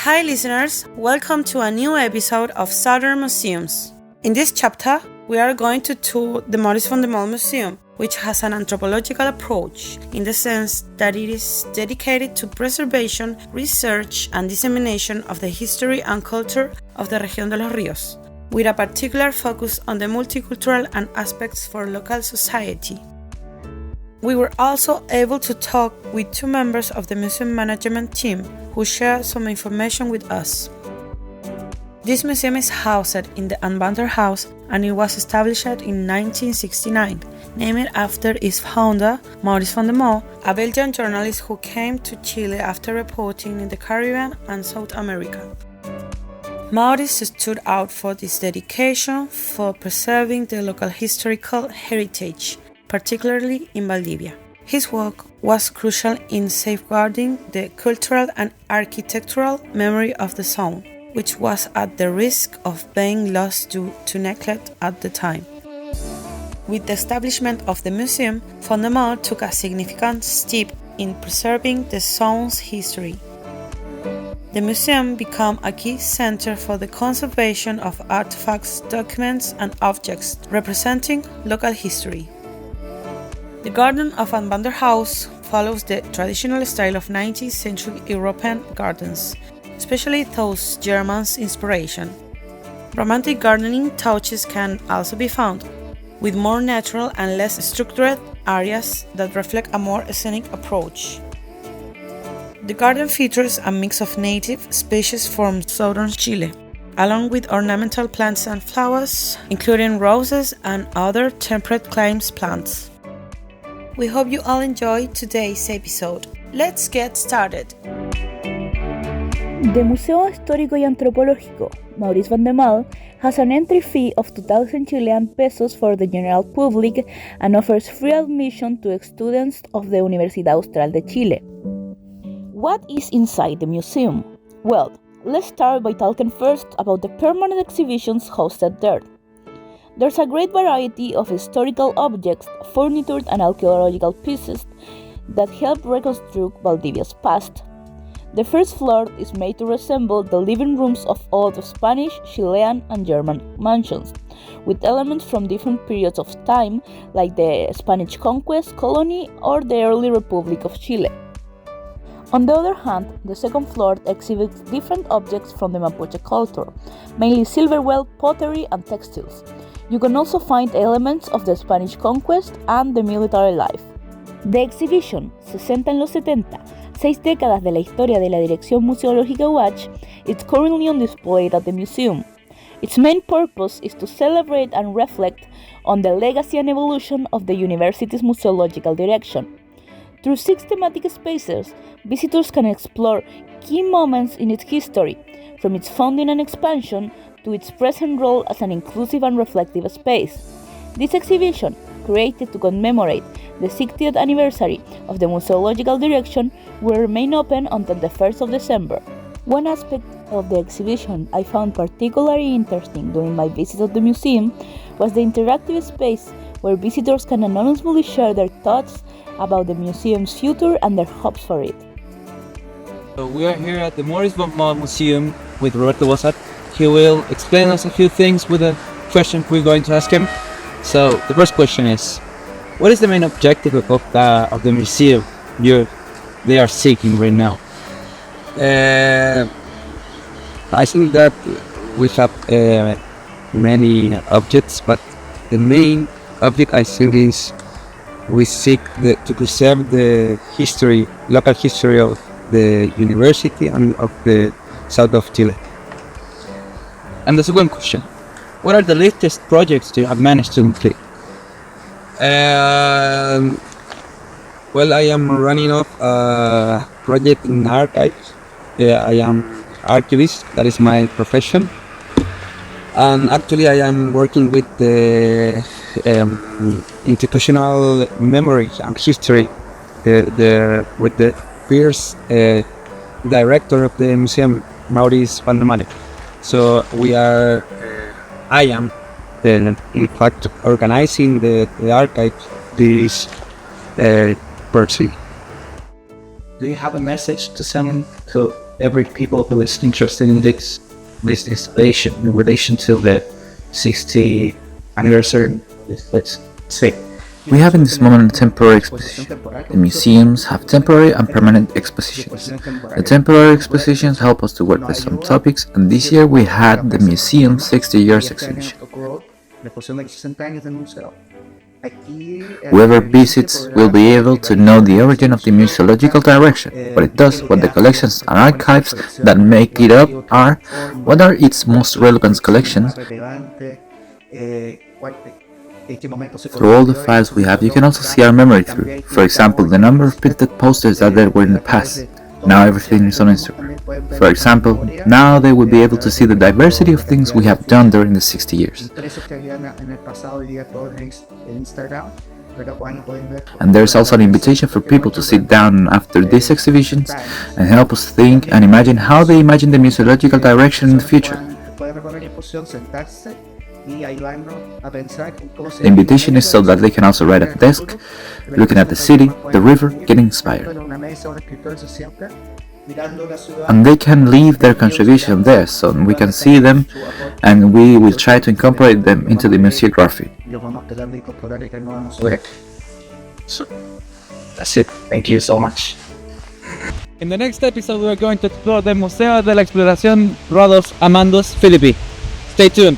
Hi listeners, welcome to a new episode of Southern Museums. In this chapter, we are going to tour the Maurice van der Mol Museum, which has an anthropological approach in the sense that it is dedicated to preservation, research, and dissemination of the history and culture of the Región de los Ríos, with a particular focus on the multicultural and aspects for local society. We were also able to talk with two members of the museum management team who shared some information with us. This museum is housed in the Anbander House and it was established in 1969, named after its founder, Maurice van der Mol, a Belgian journalist who came to Chile after reporting in the Caribbean and South America. Maurice stood out for his dedication for preserving the local historical heritage, particularly in Valdivia. His work was crucial in safeguarding the cultural and architectural memory of the zone, which was at the risk of being lost due to neglect at the time. With the establishment of the museum, van der Mol took a significant step in preserving the zone's history. The museum became a key center for the conservation of artifacts, documents, and objects representing local history. The garden of Anbander House follows the traditional style of 19th century European gardens, especially those Germans' inspiration. Romantic gardening touches can also be found, with more natural and less structured areas that reflect a more scenic approach. The garden features a mix of native species from southern Chile, along with ornamental plants and flowers, including roses and other temperate climate plants. We hope you all enjoyed today's episode. Let's get started. The Museo Histórico y Antropológico, Maurice van der Mol, has an entry fee of 2,000 Chilean pesos for the general public and offers free admission to students of the Universidad Austral de Chile. What is inside the museum? Well, let's start by talking first about the permanent exhibitions hosted there. There's a great variety of historical objects, furniture, and archaeological pieces that help reconstruct Valdivia's past. The first floor is made to resemble the living rooms of old Spanish, Chilean, and German mansions, with elements from different periods of time, like the Spanish conquest, colony, or the early Republic of Chile. On the other hand, the second floor exhibits different objects from the Mapuche culture, mainly silverware, pottery, and textiles. You can also find elements of the Spanish conquest and the military life. The exhibition, 60 en los 70, 6 décadas de la historia de la Dirección Museológica UACH, is currently on display at the museum. Its main purpose is to celebrate and reflect on the legacy and evolution of the university's museological direction. Through 6 thematic spaces, visitors can explore key moments in its history, from its founding and expansion to its present role as an inclusive and reflective space. This exhibition, created to commemorate the 60th anniversary of the museological direction, will remain open until the 1st of December. One aspect of the exhibition I found particularly interesting during my visit to the museum was the interactive space where visitors can anonymously share their thoughts about the museum's future and their hopes for it. So we are here at the Maurice van der Mol Museum with Roberto Bossat. He will explain us a few things with a question we're going to ask him. So the first question is, what is the main objective of the museum they are seeking right now? I think that we have many objects, but the main object I think is we seek to preserve the local history of the university and of the south of Chile. And the second question, what are the latest projects you have managed to complete? Well, I am running off a project in archives. I am archivist, that is my profession. And actually I am working with the institutional memory and history with the first director of the museum, Maurice van der Mol. So I am in fact organizing the archive this person. Do you have a message to send to every people who is interested in this installation in relation to the 60th anniversary. Let's say. We have in this moment a temporary exposition. The museums have temporary and permanent expositions. The temporary expositions help us to work with some topics, and this year we had the museum 60 years exhibition. Whoever visits will be able to know the origin of the museological direction, what it does, what the collections and archives that make it up are, what are its most relevant collections. Through all the files we have, you can also see our memory through. For example, the number of printed posters that there were in the past. Now everything is on Instagram. For example, now they will be able to see the diversity of things we have done during the 60 years. And there's also an invitation for people to sit down after these exhibitions and help us think and imagine how they imagine the museological direction in the future. The invitation is so that they can also write at the desk, looking at the city, the river, getting inspired. And they can leave their contribution there so we can see them and we will try to incorporate them into the museography. So, that's it. Thank you so much. In the next episode, we are going to explore the Museo de la Exploración Rodos Amandos, Philippi. Stay tuned.